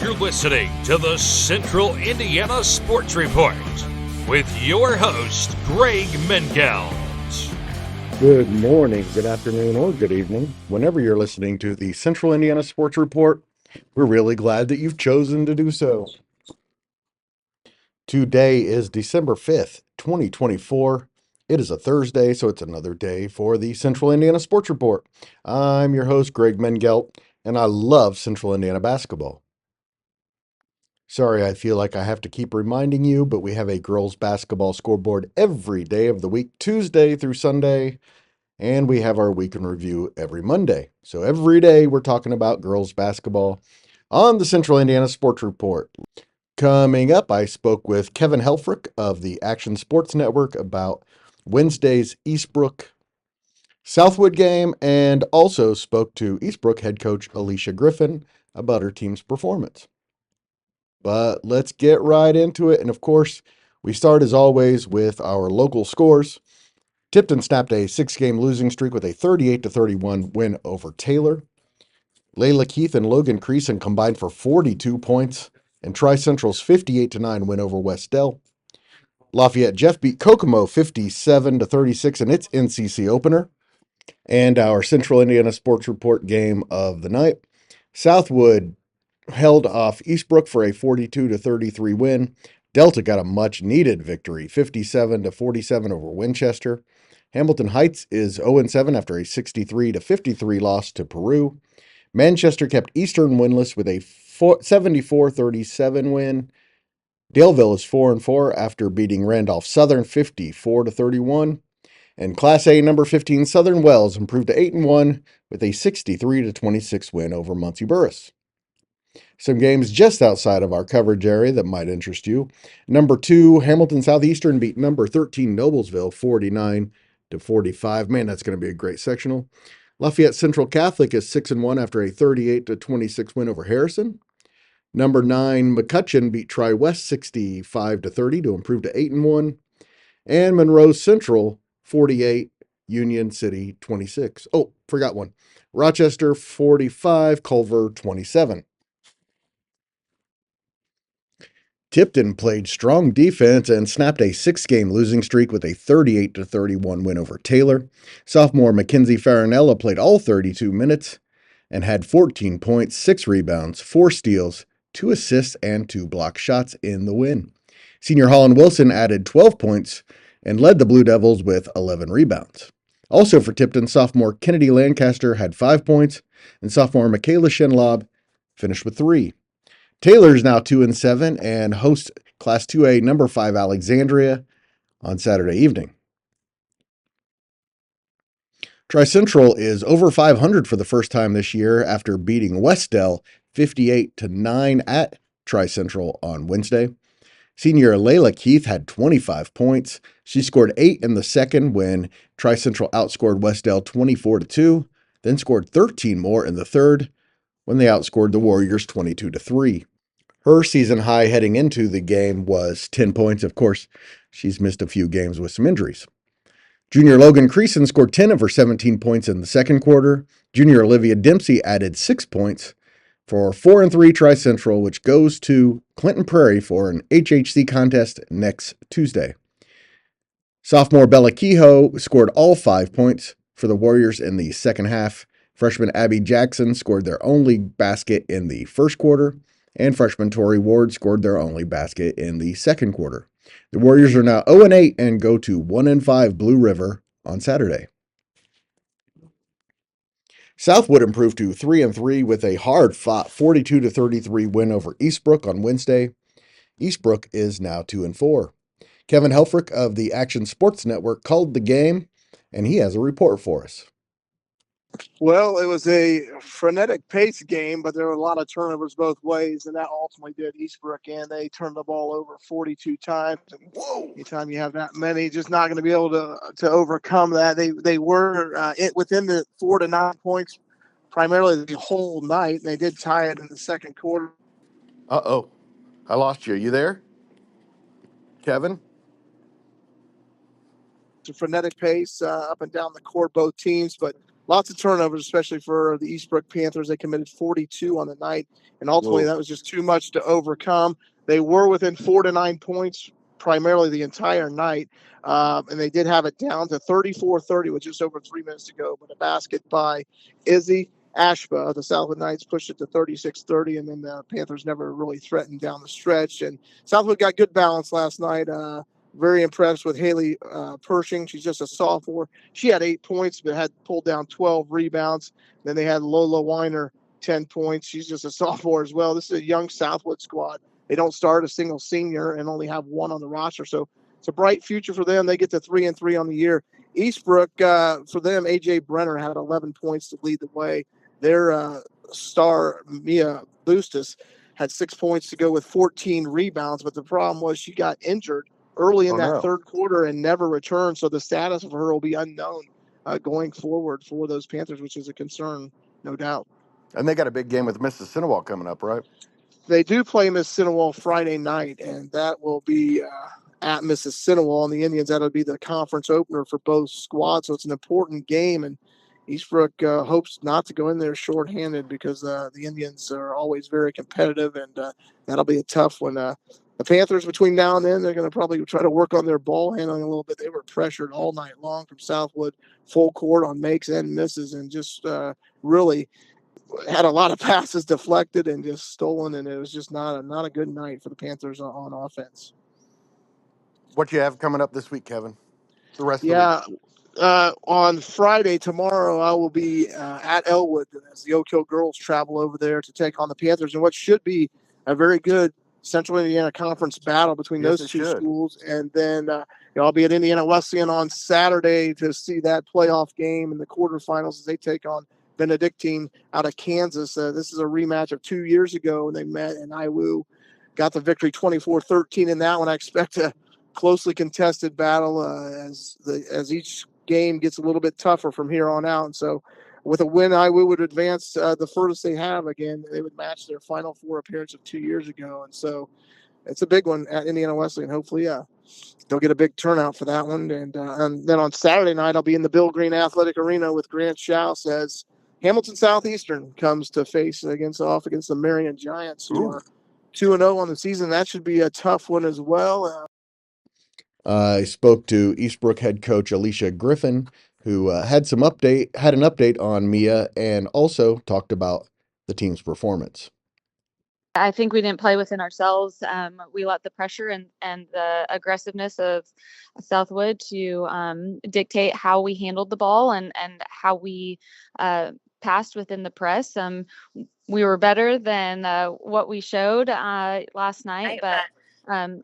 You're listening to the Central Indiana Sports Report with your host, Greg Mengelt. Good morning, good afternoon, or good evening. Whenever you're listening to the Central Indiana Sports Report, we're really glad that you've chosen to do so. Today is December 5th, 2024. It is a Thursday, so it's another day for the Central Indiana Sports Report. I'm your host, Greg Mengelt, and I love Central Indiana basketball. Sorry, I feel like I have to keep reminding you, but we have a girls basketball scoreboard every day of the week, Tuesday through Sunday, and we have our week in review every Monday. So every day we're talking about girls basketball on the Central Indiana Sports Report. Coming up, I spoke with Kevin Helfrich of the Action Sports Network about Wednesday's Eastbrook-Southwood game, and also spoke to Eastbrook head coach Alicia Griffin about her team's performance. But let's get right into it. And of course, we start as always with our local scores. Tipton snapped a 6-game losing streak with a 38-31 win over Taylor. Layla Keith and Logan Creason combined for 42 points, and Tri-Central's 58-9 win over West Dell. Lafayette Jeff beat Kokomo 57-36 in its NCC opener. And our Central Indiana Sports Report game of the night, Southwood held off Eastbrook for a 42-33 win. Delta got a much-needed victory, 57-47 over Winchester. Hamilton Heights is 0-7 after a 63-53 loss to Peru. Manchester kept Eastern winless with a 74-37 win. Daleville is 4-4 after beating Randolph Southern 54-31. And Class A number 15 Southern Wells improved to 8-1 with a 63-26 win over Muncie Burris. Some games just outside of our coverage area that might interest you. Number 2, Hamilton Southeastern beat number 13 Noblesville 49-45. Man, that's going to be a great sectional. Lafayette Central Catholic is 6-1 after a 38-26 win over Harrison. Number 9 McCutcheon beat Tri-West 65-30 to improve to 8-1. And Monroe Central 48, Union City 26. Oh, forgot one. Rochester 45, Culver 27. Tipton played strong defense and snapped a 6-game losing streak with a 38-31 win over Taylor. Sophomore Mackenzie Farinella played all 32 minutes and had 14 points, 6 rebounds, 4 steals, 2 assists, and 2 block shots in the win. Senior Holland Wilson added 12 points and led the Blue Devils with 11 rebounds. Also for Tipton, sophomore Kennedy Lancaster had 5 points, and sophomore Michaela Shenlob finished with 3. Taylor is now 2-7 and hosts Class 2A number 5 Alexandria on Saturday evening. Tri-Central is over 500 for the first time this year after beating West Dell 58-9 at Tri-Central on Wednesday. Senior Layla Keith had 25 points. She scored 8 in the second when Tri-Central outscored West Dell 24-2, then scored 13 more in the third when they outscored the Warriors 22-3. Her season high heading into the game was 10 points. Of course, she's missed a few games with some injuries. Junior Logan Creason scored 10 of her 17 points in the second quarter. Junior Olivia Dempsey added 6 points for 4-3 Tri-Central, which goes to Clinton Prairie for an HHC contest next Tuesday. Sophomore Bella Kehoe scored all 5 points for the Warriors in the second half. Freshman Abby Jackson scored their only basket in the first quarter, and freshman Tori Ward scored their only basket in the second quarter. The Warriors are now 0-8 and go to 1-5 Blue River on Saturday. Southwood improved to 3-3 with a hard-fought 42-33 win over Eastbrook on Wednesday. Eastbrook is now 2-4. Kevin Helfrich of the Action Sports Network called the game, and he has a report for us. Well, it was a frenetic pace game, but there were a lot of turnovers both ways, and that ultimately did Eastbrook, and they turned the ball over 42 times. And anytime you have that many, just not going to be able to overcome that. They were within the 4 to 9 points primarily the whole night, and they did tie it in the second quarter. Uh-oh. I lost you. Are you there, Kevin? It's a frenetic pace up and down the court, both teams, but lots of turnovers, especially for the Eastbrook Panthers. They committed 42 on the night, and ultimately that was just too much to overcome. They were within 4 to 9 points primarily the entire night, and they did have it down to 34-30 with just over 3 minutes to go. But a basket by Izzy Ashba, the Southwood Knights, pushed it to 36-30, and then the Panthers never really threatened down the stretch. And Southwood got good balance last night. Very impressed with Haley Pershing. She's just a sophomore. She had 8 points, but had pulled down 12 rebounds. Then they had Lola Weiner, 10 points. She's just a sophomore as well. This is a young Southwood squad. They don't start a single senior and only have one on the roster. So it's a bright future for them. They get to 3-3 on the year. Eastbrook, for them, A.J. Brenner had 11 points to lead the way. Their star, Mia Bustos, had 6 points to go with 14 rebounds. But the problem was she got injured early in third quarter and never returned. So the status of her will be unknown going forward for those Panthers, which is a concern, no doubt. And they got a big game with Mississinawa coming up, right? They do play Mississinawa Friday night, and that will be at Mississinawa. And the Indians, that'll be the conference opener for both squads. So it's an important game, and Eastbrook hopes not to go in there shorthanded because the Indians are always very competitive, and that'll be a tough one. The Panthers, between now and then, they're going to probably try to work on their ball handling a little bit. They were pressured all night long from Southwood, full court on makes and misses, and just really had a lot of passes deflected and just stolen, and it was just not a good night for the Panthers on offense. What you have coming up this week, Kevin? The rest of the week. On Friday, tomorrow, I will be at Elwood as the Oak Hill girls travel over there to take on the Panthers in what should be a very good Central Indiana Conference battle between those two schools. And then I'll be at Indiana Wesleyan on Saturday to see that playoff game in the quarterfinals as they take on Benedictine out of Kansas. This is a rematch of 2 years ago when they met, and IWU got the victory 24-13 in that one. I expect a closely contested battle as each game gets a little bit tougher from here on out. And so with a win, IWU would advance the furthest they have. Again, they would match their Final Four appearance of 2 years ago. And so it's a big one at Indiana Wesleyan. Hopefully they'll get a big turnout for that one. And then on Saturday night, I'll be in the Bill Green Athletic Arena with Grant Schaus as Hamilton Southeastern comes to face against the Marion Giants, who are 2-0 on the season. That should be a tough one as well. I spoke to Eastbrook head coach Alicia Griffin, who had an update on Mia and also talked about the team's performance. I think we didn't play within ourselves. We let the pressure and the aggressiveness of Southwood to dictate how we handled the ball and how we passed within the press. We were better than what we showed last night, but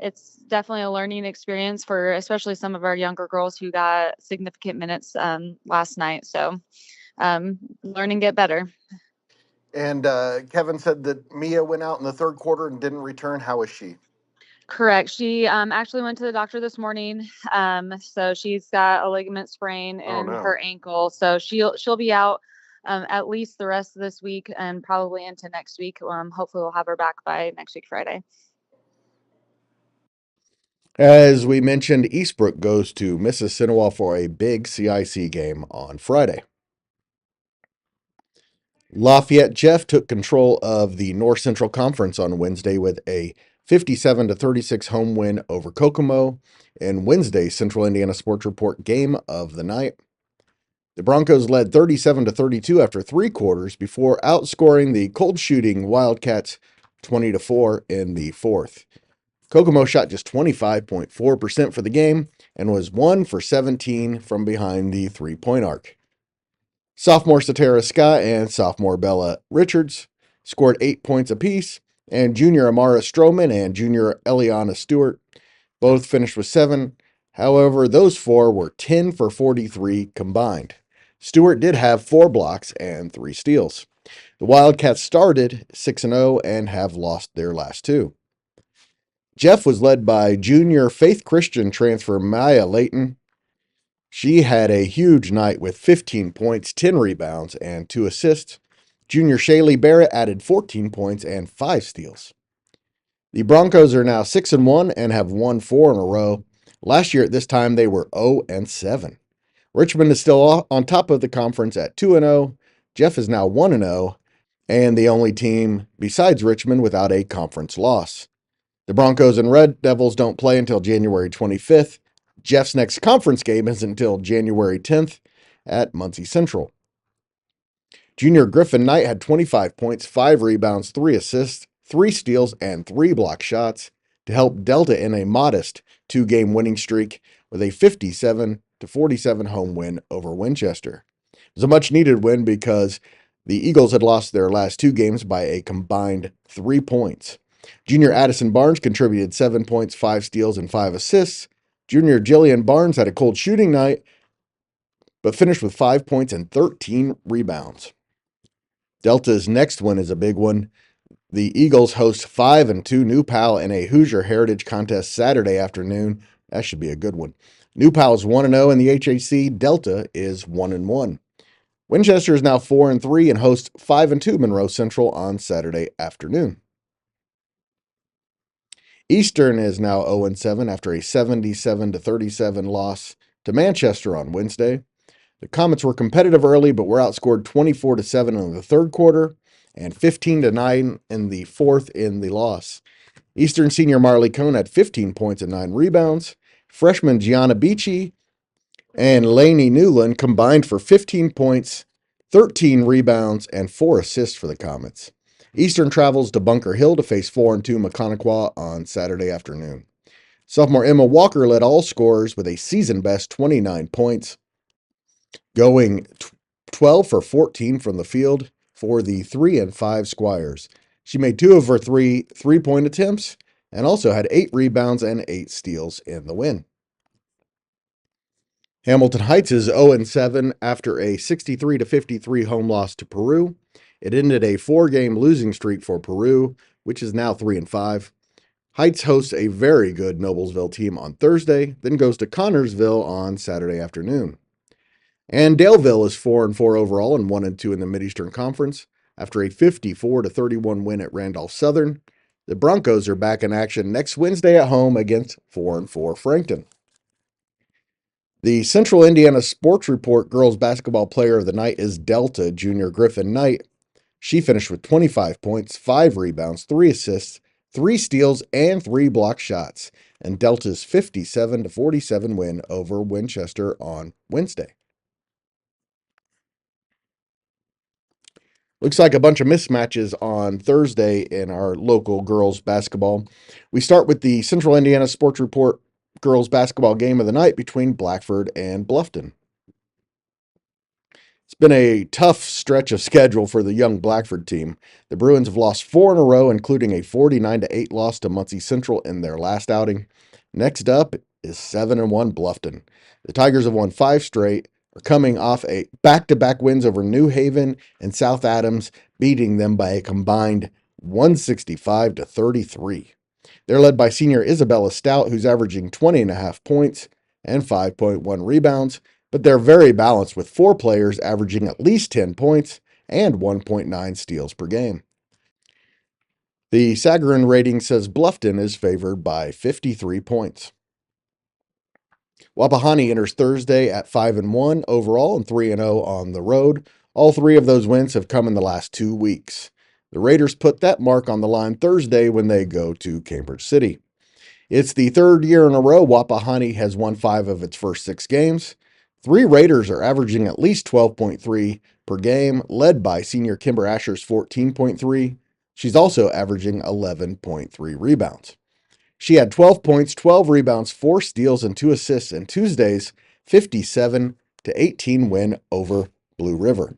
it's definitely a learning experience for especially some of our younger girls who got significant minutes last night. So learn and get better. And Kevin said that Mia went out in the third quarter and didn't return. How is she? Correct. She actually went to the doctor this morning. So she's got a ligament sprain in her ankle. So she'll be out at least the rest of this week and probably into next week. Hopefully we'll have her back by next week, Friday. As we mentioned, Eastbrook goes to Mississinawa for a big CIC game on Friday. Lafayette Jeff took control of the North Central Conference on Wednesday with a 57-36 home win over Kokomo in Wednesday's Central Indiana Sports Report game of the night. The Broncos led 37-32 after 3 quarters before outscoring the cold shooting Wildcats 20-4 in the fourth. Kokomo shot just 25.4% for the game and was 1 for 17 from behind the three-point arc. Sophomore Satara Scott and sophomore Bella Richards scored 8 points apiece, and junior Amara Stroman and junior Eliana Stewart both finished with 7. However, those 4 were 10 for 43 combined. Stewart did have 4 blocks and 3 steals. The Wildcats started 6-0 and have lost their last 2. Jeff was led by junior Faith Christian transfer Maya Layton. She had a huge night with 15 points, 10 rebounds, and 2 assists. Junior Shaylee Barrett added 14 points and 5 steals. The Broncos are now 6-1 and have won 4 in a row. Last year at this time, they were 0-7. Richmond is still on top of the conference at 2-0. Jeff is now 1-0, and the only team besides Richmond without a conference loss. The Broncos and Red Devils don't play until January 25th. Jeff's next conference game is until January 10th at Muncie Central. Junior Griffin Knight had 25 points, 5 rebounds, 3 assists, 3 steals, and 3 block shots to help Delta in a modest 2-game winning streak with a 57-47 home win over Winchester. It was a much-needed win because the Eagles had lost their last 2 games by a combined 3 points. Junior Addison Barnes contributed 7 points, 5 steals, and 5 assists. Junior Jillian Barnes had a cold shooting night, but finished with 5 points and 13 rebounds. Delta's next win is a big one. The Eagles host 5-2 New Pal in a Hoosier Heritage Contest Saturday afternoon. That should be a good one. New Pal is 1-0 in the HAC. Delta is 1-1. Winchester is now 4-3 and hosts 5-2 Monroe Central on Saturday afternoon. Eastern is now 0-7 after a 77-37 loss to Manchester on Wednesday. The Comets were competitive early, but were outscored 24-7 in the third quarter and 15-9 in the fourth in the loss. Eastern senior Marley Cohn had 15 points and 9 rebounds. Freshman Gianna Beachy and Lainey Newland combined for 15 points, 13 rebounds, and 4 assists for the Comets. Eastern travels to Bunker Hill to face 4-2 Maconaquah on Saturday afternoon. Sophomore Emma Walker led all scorers with a season-best 29 points, going 12 for 14 from the field for the 3 and 5 Squires. She made 2 of her 3 three-point attempts and also had 8 rebounds and 8 steals in the win. Hamilton Heights is 0-7 after a 63-53 home loss to Peru. It ended a 4-game losing streak for Peru, which is now 3-5. Heights hosts a very good Noblesville team on Thursday, then goes to Connorsville on Saturday afternoon. And Daleville is 4-4 overall and 1-2 in the Mid-Eastern Conference after a 54-31 win at Randolph Southern. The Broncos are back in action next Wednesday at home against 4-4 Frankton. The Central Indiana Sports Report Girls Basketball Player of the Night is Delta Junior Griffin Knight. She finished with 25 points, 5 rebounds, 3 assists, 3 steals, and 3 block shots, and Delta's 57-47 win over Winchester on Wednesday. Looks like a bunch of mismatches on Thursday in our local girls basketball. We start with the Central Indiana Sports Report girls basketball game of the night between Blackford and Bluffton. It's been a tough stretch of schedule for the young Blackford team. The Bruins have lost 4 in a row, including a 49-8 loss to Muncie Central in their last outing. Next up is 7-1 Bluffton. The Tigers have won 5 straight, are coming off a back-to-back wins over New Haven and South Adams, beating them by a combined 165-33. They're led by senior Isabella Stout, who's averaging 20.5 points and 5.1 rebounds, but they're very balanced with 4 players averaging at least 10 points and 1.9 steals per game. The Sagarin rating says Bluffton is favored by 53 points. Wapahani enters Thursday at 5-1 overall and 3-0 on the road. All 3 of those wins have come in the last 2 weeks. The Raiders put that mark on the line Thursday when they go to Cambridge City. It's the 3rd year in a row Wapahani has won 5 of its first 6 games. 3 Raiders are averaging at least 12.3 per game, led by senior Kimber Asher's 14.3. She's also averaging 11.3 rebounds. She had 12 points, 12 rebounds, 4 steals, and 2 assists in Tuesday's 57-18 win over Blue River.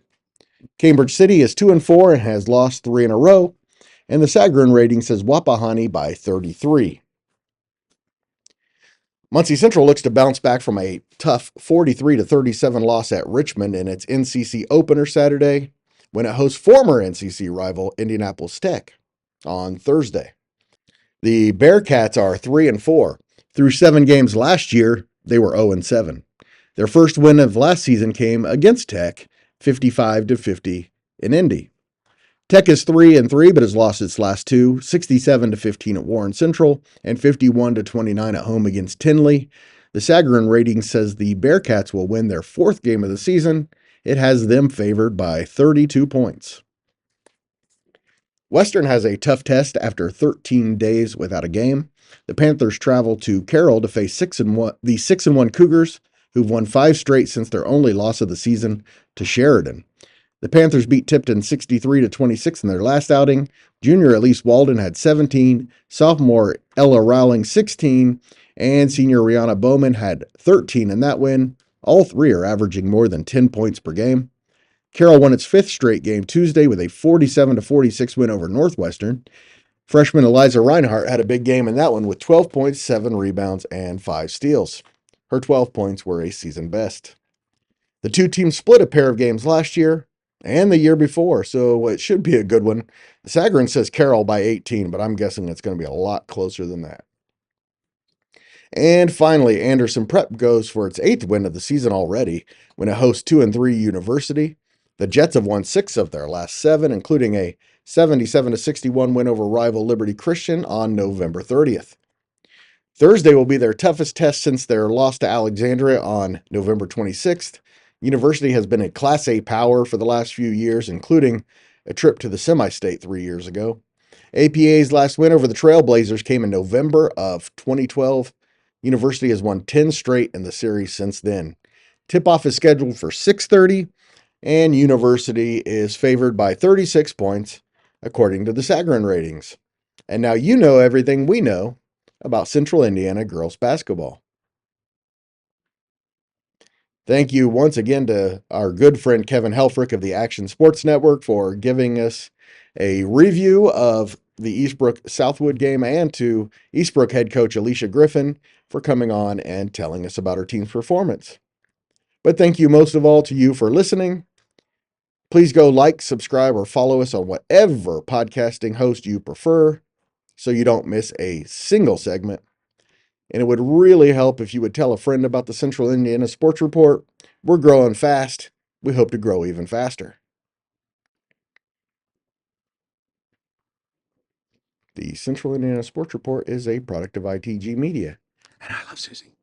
Cambridge City is 2-4 and has lost 3 in a row, and the Sagarin rating says Wapahani by 33. Muncie Central looks to bounce back from a tough 43-37 loss at Richmond in its NCC opener Saturday when it hosts former NCC rival Indianapolis Tech on Thursday. The Bearcats are 3-4. Through 7 games last year, they were 0-7. Their first win of last season came against Tech, 55-50 in Indy. Tech is 3-3, but has lost its last 2, 67-15 at Warren Central and 51-29 at home against Tinley. The Sagarin rating says the Bearcats will win their 4th game of the season. It has them favored by 32 points. Western has a tough test after 13 days without a game. The Panthers travel to Carroll to face the 6-1 Cougars, who've won 5 straight since their only loss of the season to Sheridan. The Panthers beat Tipton 63-26 in their last outing. Junior Elise Walden had 17, sophomore Ella Rowling 16, and senior Rihanna Bowman had 13 in that win. All three are averaging more than 10 points per game. Carroll won its 5th straight game Tuesday with a 47-46 win over Northwestern. Freshman Eliza Reinhardt had a big game in that one with 12 points, 7 rebounds, and 5 steals. Her 12 points were a season best. The two teams split a pair of games last year and the year before, so it should be a good one. The Sagarin says Carroll by 18, but I'm guessing it's going to be a lot closer than that. And finally, Anderson Prep goes for its 8th win of the season already when it hosts 2-3 University. The Jets have won 6 of their last 7, including a 77-61 win over rival Liberty Christian on November 30th. Thursday will be their toughest test since their loss to Alexandria on November 26th. University has been a Class A power for the last few years, including a trip to the semi-state 3 years ago. APA's last win over the Trailblazers came in November of 2012. University has won 10 straight in the series since then. Tip-off is scheduled for 6:30, and University is favored by 36 points, according to the Sagarin ratings. And now you know everything we know about Central Indiana girls basketball. Thank you once again to our good friend Kevin Helfrich of the Action Sports Network for giving us a review of the Eastbrook-Southwood game, and to Eastbrook head coach Alicia Griffin for coming on and telling us about her team's performance. But thank you most of all to you for listening. Please go like, subscribe, or follow us on whatever podcasting host you prefer so you don't miss a single segment. And it would really help if you would tell a friend about the Central Indiana Sports Report. We're growing fast. We hope to grow even faster. The Central Indiana Sports Report is a product of ITG Media. And I love Susie.